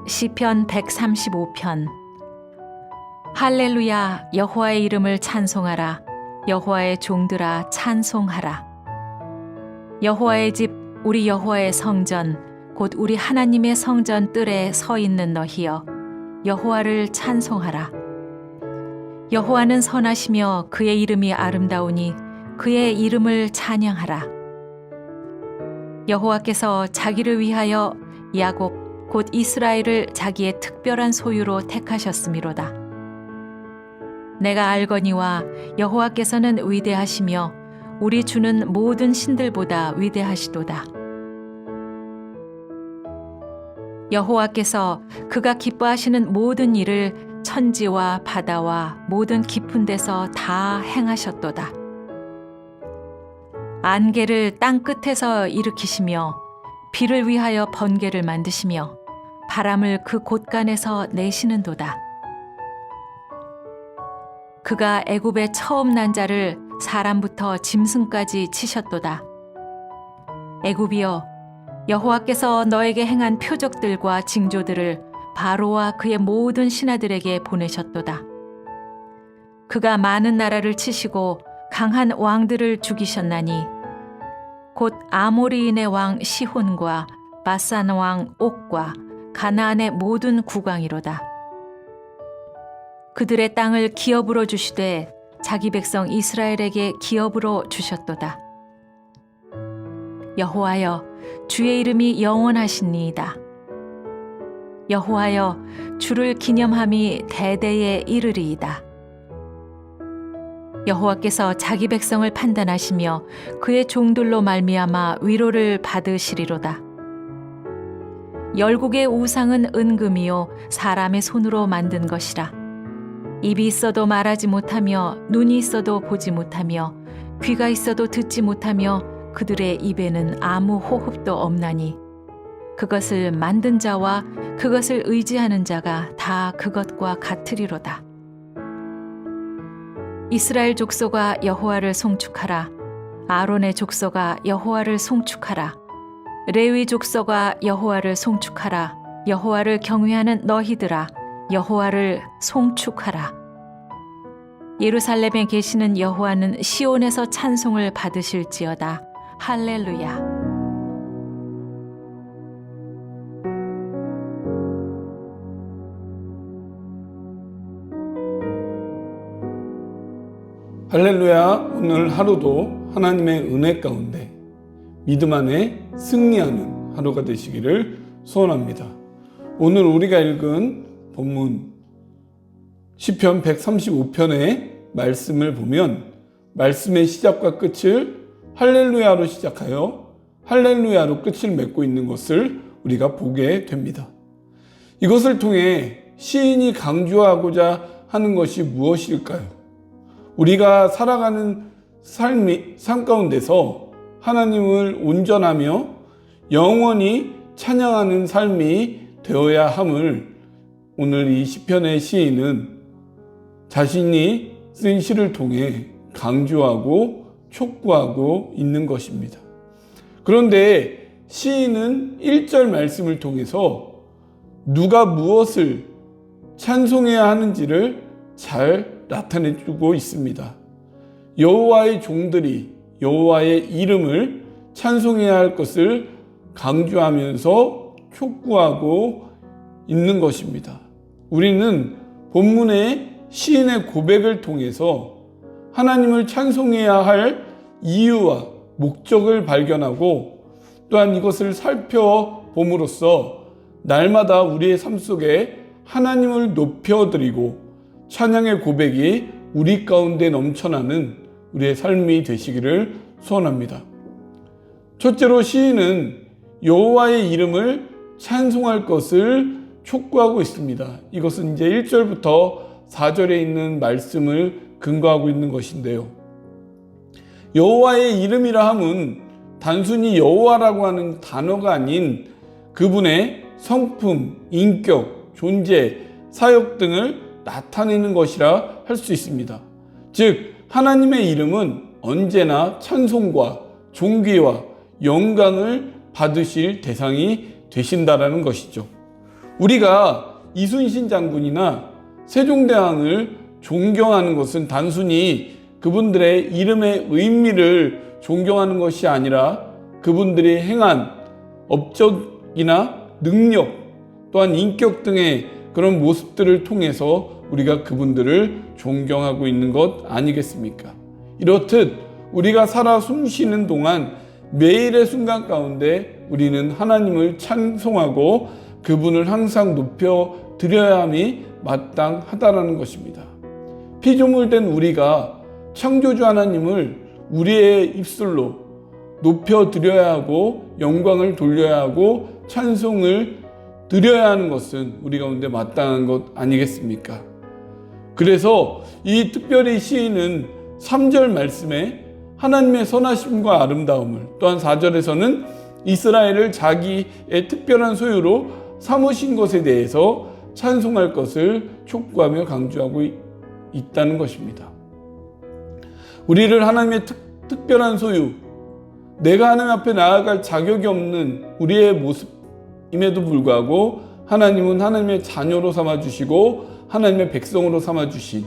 시편 135편. 할렐루야, 여호와의 이름을 찬송하라. 여호와의 종들아 찬송하라. 여호와의 집, 우리 여호와의 성전, 곧 우리 하나님의 성전 뜰에 서 있는 너희여, 여호와를 찬송하라. 여호와는 선하시며 그의 이름이 아름다우니 그의 이름을 찬양하라. 여호와께서 자기를 위하여 야곱 곧 이스라엘을 자기의 특별한 소유로 택하셨음이로다. 내가 알거니와 여호와께서는 위대하시며 우리 주는 모든 신들보다 위대하시도다. 여호와께서 그가 기뻐하시는 모든 일을 천지와 바다와 모든 깊은 데서 다 행하셨도다. 안개를 땅 끝에서 일으키시며 비를 위하여 번개를 만드시며 바람을 그 곳간에서 내시는도다. 그가 애굽의 처음 난 자를 사람부터 짐승까지 치셨도다. 애굽이여, 여호와께서 너에게 행한 표적들과 징조들을 바로와 그의 모든 신하들에게 보내셨도다. 그가 많은 나라를 치시고 강한 왕들을 죽이셨나니 곧 아모리인의 왕 시혼과 바산 왕 옥과 가나안의 모든 국왕이로다. 그들의 땅을 기업으로 주시되 자기 백성 이스라엘에게 기업으로 주셨도다. 여호와여, 주의 이름이 영원하시니이다. 여호와여, 주를 기념함이 대대에 이르리이다. 여호와께서 자기 백성을 판단하시며 그의 종들로 말미암아 위로를 받으시리로다. 열국의 우상은 은금이요 사람의 손으로 만든 것이라. 입이 있어도 말하지 못하며 눈이 있어도 보지 못하며 귀가 있어도 듣지 못하며 그들의 입에는 아무 호흡도 없나니 그것을 만든 자와 그것을 의지하는 자가 다 그것과 같으리로다. 이스라엘 족속아 여호와를 송축하라. 아론의 족속아 여호와를 송축하라. 레위 족속아 여호와를 송축하라. 여호와를 경외하는 너희들아 여호와를 송축하라. 예루살렘에 계시는 여호와는 시온에서 찬송을 받으실지어다. 할렐루야. 할렐루야. 오늘 하루도 하나님의 은혜 가운데 믿음 안에 승리하는 하루가 되시기를 소원합니다. 오늘 우리가 읽은 본문 시편 135편의 말씀을 보면 말씀의 시작과 끝을 할렐루야로 시작하여 할렐루야로 끝을 맺고 있는 것을 우리가 보게 됩니다. 이것을 통해 시인이 강조하고자 하는 것이 무엇일까요? 우리가 살아가는 삶 가운데서 하나님을 온전하며 영원히 찬양하는 삶이 되어야 함을 오늘 이 시편의 시인은 자신이 쓴 시를 통해 강조하고 촉구하고 있는 것입니다. 그런데 시인은 1절 말씀을 통해서 누가 무엇을 찬송해야 하는지를 잘 나타내주고 있습니다. 여호와의 종들이 여호와의 이름을 찬송해야 할 것을 강조하면서 촉구하고 있는 것입니다. 우리는 본문의 시인의 고백을 통해서 하나님을 찬송해야 할 이유와 목적을 발견하고 또한 이것을 살펴봄으로써 날마다 우리의 삶 속에 하나님을 높여드리고 찬양의 고백이 우리 가운데 넘쳐나는 우리의 삶이 되시기를 소원합니다. 첫째로 시인은 여호와의 이름을 찬송할 것을 촉구하고 있습니다. 이것은 이제 1절부터 4절에 있는 말씀을 근거하고 있는 것인데요. 여호와의 이름이라 함은 단순히 여호와라고 하는 단어가 아닌 그분의 성품, 인격, 존재, 사역 등을 나타내는 것이라 할 수 있습니다. 즉 하나님의 이름은 언제나 찬송과 존귀와 영광을 받으실 대상이 되신다라는 것이죠. 우리가 이순신 장군이나 세종대왕을 존경하는 것은 단순히 그분들의 이름의 의미를 존경하는 것이 아니라 그분들이 행한 업적이나 능력 또한 인격 등의 그런 모습들을 통해서 우리가 그분들을 존경하고 있는 것 아니겠습니까? 이렇듯 우리가 살아 숨쉬는 동안 매일의 순간 가운데 우리는 하나님을 찬송하고 그분을 항상 높여 드려야 함이 마땅하다라는 것입니다. 피조물된 우리가 창조주 하나님을 우리의 입술로 높여 드려야 하고 영광을 돌려야 하고 찬송을 드려야 하는 것은 우리 가운데 마땅한 것 아니겠습니까? 그래서 이 특별히 시인은 3절 말씀에 하나님의 선하심과 아름다움을, 또한 4절에서는 이스라엘을 자기의 특별한 소유로 삼으신 것에 대해서 찬송할 것을 촉구하며 강조하고 있다는 것입니다. 우리를 하나님의 특별한 소유, 내가 하나님 앞에 나아갈 자격이 없는 우리의 모습임에도 불구하고 하나님은 하나님의 자녀로 삼아주시고 하나님의 백성으로 삼아주신,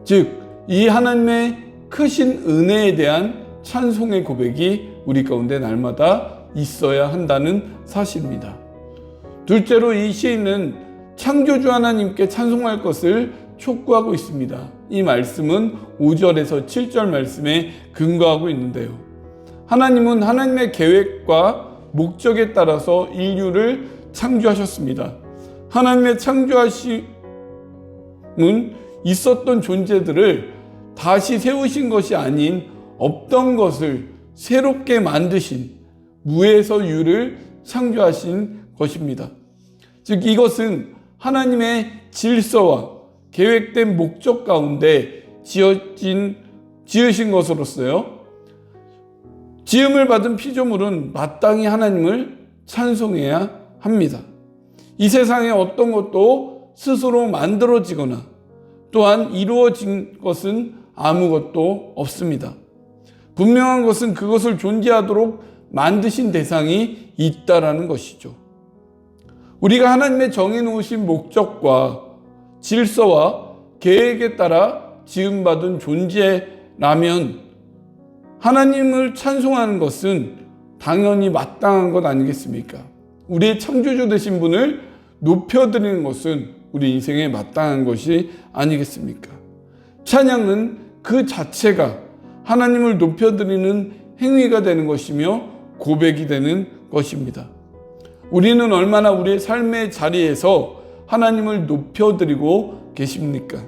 즉 이 하나님의 크신 은혜에 대한 찬송의 고백이 우리 가운데 날마다 있어야 한다는 사실입니다. 둘째로 이 시인은 창조주 하나님께 찬송할 것을 촉구하고 있습니다. 이 말씀은 5절에서 7절 말씀에 근거하고 있는데요. 하나님은 하나님의 계획과 목적에 따라서 인류를 창조하셨습니다. 하나님의 창조하심은 있었던 존재들을 다시 세우신 것이 아닌 없던 것을 새롭게 만드신, 무에서 유를 창조하신 것입니다. 즉 이것은 하나님의 질서와 계획된 목적 가운데 지으신 것으로서요, 지음을 받은 피조물은 마땅히 하나님을 찬송해야 합니다. 이 세상에 어떤 것도 스스로 만들어지거나 또한 이루어진 것은 아무것도 없습니다. 분명한 것은 그것을 존재하도록 만드신 대상이 있다라는 것이죠. 우리가 하나님의 정해놓으신 목적과 질서와 계획에 따라 지음받은 존재라면 하나님을 찬송하는 것은 당연히 마땅한 것 아니겠습니까? 우리의 창조주 되신 분을 높여드리는 것은 우리 인생에 마땅한 것이 아니겠습니까? 찬양은 그 자체가 하나님을 높여드리는 행위가 되는 것이며 고백이 되는 것입니다. 우리는 얼마나 우리의 삶의 자리에서 하나님을 높여드리고 계십니까?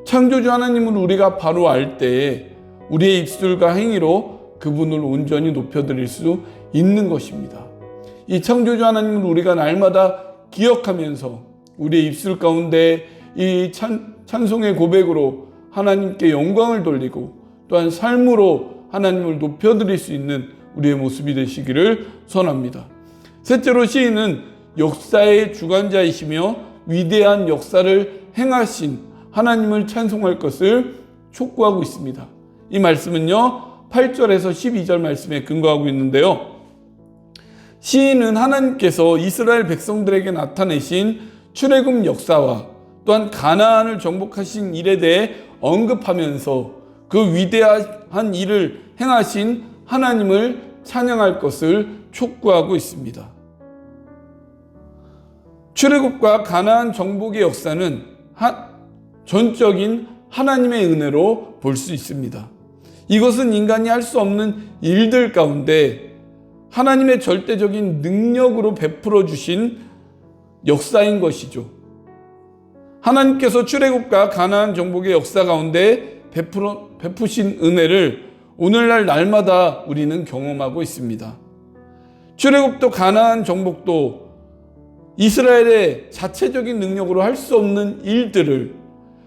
창조주 하나님을 우리가 바로 알 때에 우리의 입술과 행위로 그분을 온전히 높여드릴 수 있는 것입니다. 이 창조주 하나님을 우리가 날마다 기억하면서 우리의 입술 가운데 이 찬송의 고백으로 하나님께 영광을 돌리고 또한 삶으로 하나님을 높여드릴 수 있는 우리의 모습이 되시기를 소원합니다. 셋째로 시인은 역사의 주관자이시며 위대한 역사를 행하신 하나님을 찬송할 것을 촉구하고 있습니다. 이 말씀은요 8절에서 12절 말씀에 근거하고 있는데요, 시인은 하나님께서 이스라엘 백성들에게 나타내신 출애굽 역사와 또한 가나안을 정복하신 일에 대해 언급하면서 그 위대한 일을 행하신 하나님을 찬양할 것을 촉구하고 있습니다. 출애굽과 가나안 정복의 역사는 전적인 하나님의 은혜로 볼 수 있습니다. 이것은 인간이 할 수 없는 일들 가운데 하나님의 절대적인 능력으로 베풀어 주신 역사인 것이죠. 하나님께서 출애굽과 가나안 정복의 역사 가운데 베푸신 은혜를 오늘날 날마다 우리는 경험하고 있습니다. 출애굽도 가나안 정복도 이스라엘의 자체적인 능력으로 할 수 없는 일들을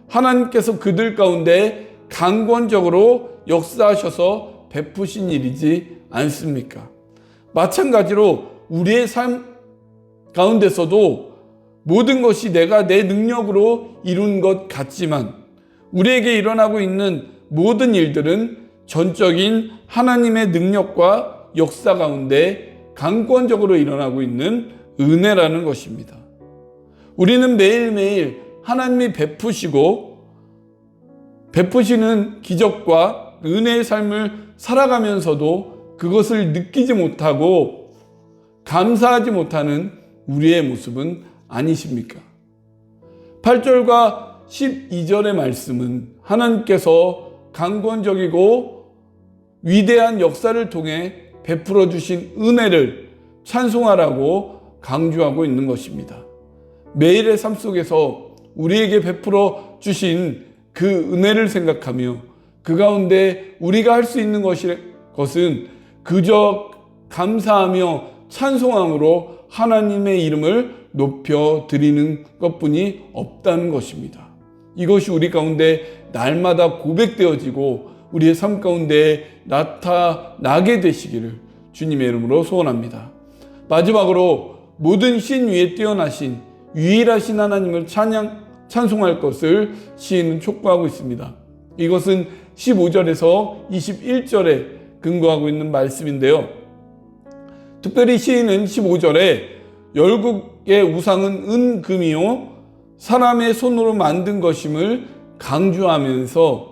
하나님께서 그들 가운데 강권적으로 역사하셔서 베푸신 일이지 않습니까? 마찬가지로 우리의 삶 가운데서도 모든 것이 내가 내 능력으로 이룬 것 같지만 우리에게 일어나고 있는 모든 일들은 전적인 하나님의 능력과 역사 가운데 강권적으로 일어나고 있는 은혜라는 것입니다. 우리는 매일매일 하나님이 베푸시는 기적과 은혜의 삶을 살아가면서도 그것을 느끼지 못하고 감사하지 못하는 우리의 모습은 아니십니까? 8절과 12절의 말씀은 하나님께서 강권적이고 위대한 역사를 통해 베풀어 주신 은혜를 찬송하라고 강조하고 있는 것입니다. 매일의 삶 속에서 우리에게 베풀어 주신 그 은혜를 생각하며 그 가운데 우리가 할 수 있는 것은 그저 감사하며 찬송함으로 하나님의 이름을 높여 드리는 것뿐이 없다는 것입니다. 이것이 우리 가운데 날마다 고백되어지고 우리의 삶 가운데 나타나게 되시기를 주님의 이름으로 소원합니다. 마지막으로 모든 신 위에 뛰어나신 유일하신 하나님을 찬송할 것을 시인은 촉구하고 있습니다. 이것은 15절에서 21절에 근거하고 있는 말씀인데요. 특별히 시인은 15절에 열국의 우상은 은, 금이요 사람의 손으로 만든 것임을 강조하면서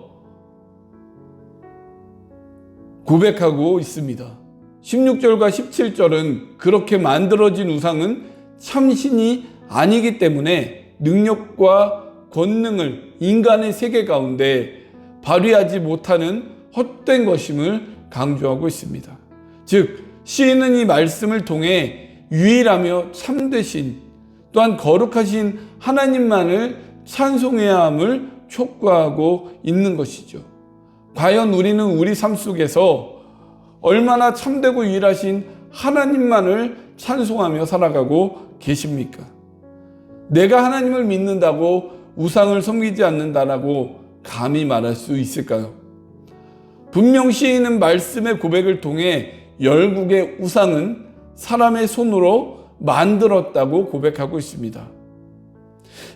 고백하고 있습니다. 16절과 17절은 그렇게 만들어진 우상은 참신이 아니기 때문에 능력과 권능을 인간의 세계 가운데 발휘하지 못하는 헛된 것임을 강조하고 있습니다. 즉 시인은 이 말씀을 통해 유일하며 참되신 또한 거룩하신 하나님만을 찬송해야 함을 촉구하고 있는 것이죠. 과연 우리는 우리 삶 속에서 얼마나 참되고 유일하신 하나님만을 찬송하며 살아가고 계십니까? 내가 하나님을 믿는다고 우상을 섬기지 않는다라고 감히 말할 수 있을까요? 분명 시인은 말씀의 고백을 통해 열국의 우상은 사람의 손으로 만들었다고 고백하고 있습니다.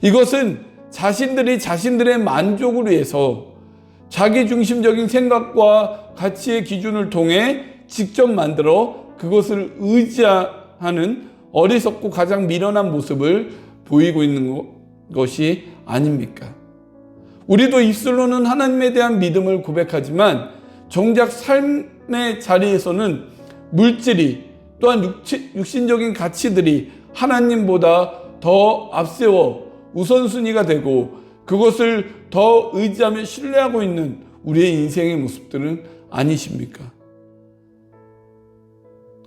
이것은 자신들이 자신들의 만족을 위해서 자기 중심적인 생각과 가치의 기준을 통해 직접 만들어 그것을 의지하는 어리석고 가장 미련한 모습을 보이고 있는 것이 아닙니까? 우리도 입술로는 하나님에 대한 믿음을 고백하지만 정작 삶의 자리에서는 물질이 또한 육신적인 가치들이 하나님보다 더 앞세워 우선순위가 되고 그것을 더 의지하며 신뢰하고 있는 우리의 인생의 모습들은 아니십니까?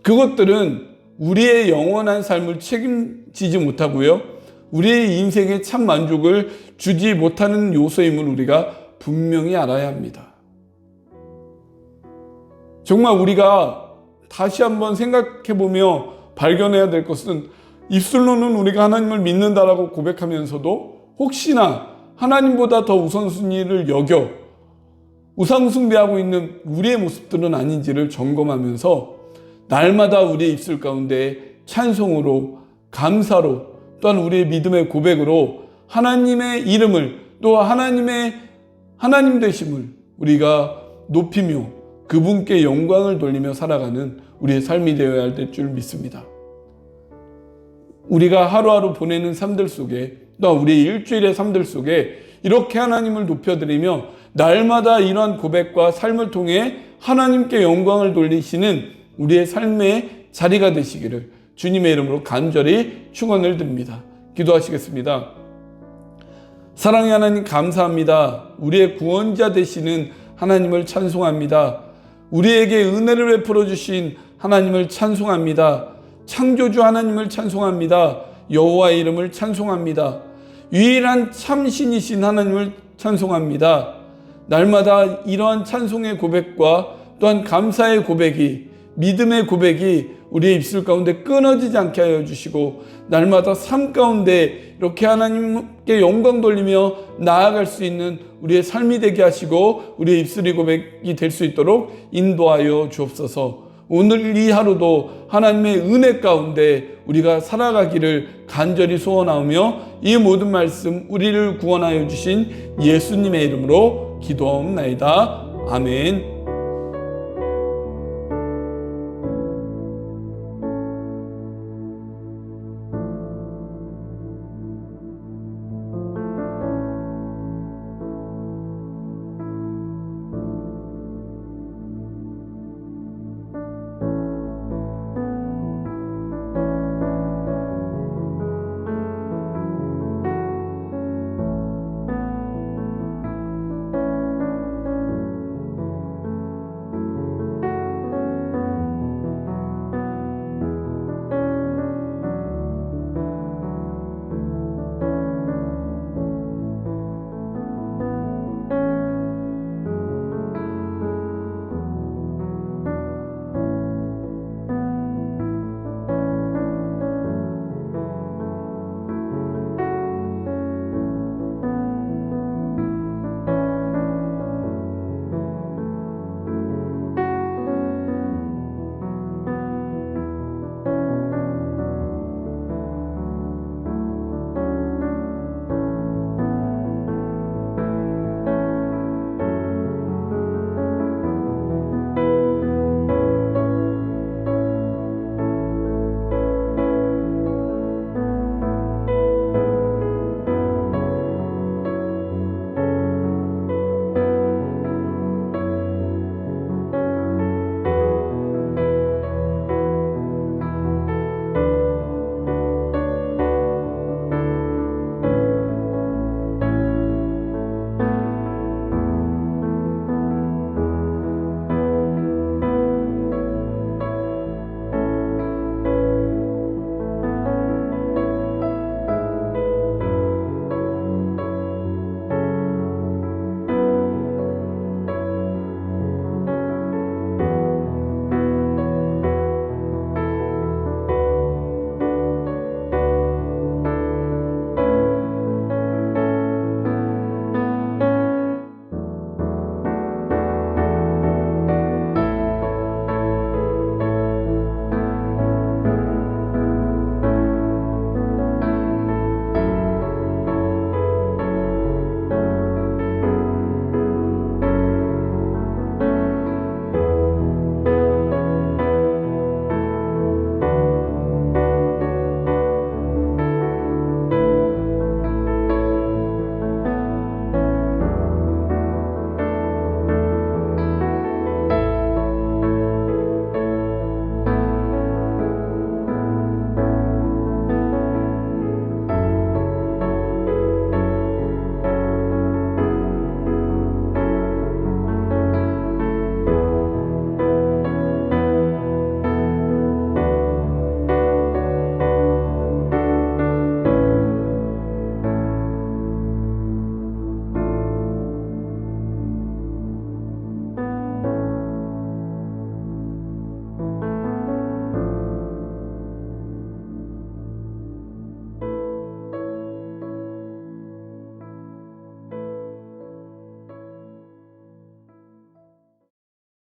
그것들은 우리의 영원한 삶을 책임지지 못하고요, 우리의 인생에 참 만족을 주지 못하는 요소임을 우리가 분명히 알아야 합니다. 정말 우리가 다시 한번 생각해보며 발견해야 될 것은 입술로는 우리가 하나님을 믿는다라고 고백하면서도 혹시나 하나님보다 더 우선순위를 여겨 우상숭배하고 있는 우리의 모습들은 아닌지를 점검하면서 날마다 우리의 입술 가운데 찬송으로, 감사로, 또한 우리의 믿음의 고백으로 하나님의 이름을, 또 하나님 되심을 우리가 높이며 그분께 영광을 돌리며 살아가는 우리의 삶이 되어야 될 줄 믿습니다. 우리가 하루하루 보내는 삶들 속에, 또 우리의 일주일의 삶들 속에 이렇게 하나님을 높여드리며 날마다 이러한 고백과 삶을 통해 하나님께 영광을 돌리시는 우리의 삶의 자리가 되시기를 주님의 이름으로 간절히 축원을 드립니다. 기도하시겠습니다. 사랑의 하나님 감사합니다. 우리의 구원자 되시는 하나님을 찬송합니다. 우리에게 은혜를 베풀어 주신 하나님을 찬송합니다. 창조주 하나님을 찬송합니다. 여호와의 이름을 찬송합니다. 유일한 참신이신 하나님을 찬송합니다. 날마다 이러한 찬송의 고백과 또한 감사의 고백이, 믿음의 고백이 우리의 입술 가운데 끊어지지 않게 하여 주시고 날마다 삶 가운데 이렇게 하나님께 영광 돌리며 나아갈 수 있는 우리의 삶이 되게 하시고 우리의 입술의 고백이 될 수 있도록 인도하여 주옵소서. 오늘 이 하루도 하나님의 은혜 가운데 우리가 살아가기를 간절히 소원하며 이 모든 말씀 우리를 구원하여 주신 예수님의 이름으로 기도하옵나이다. 아멘.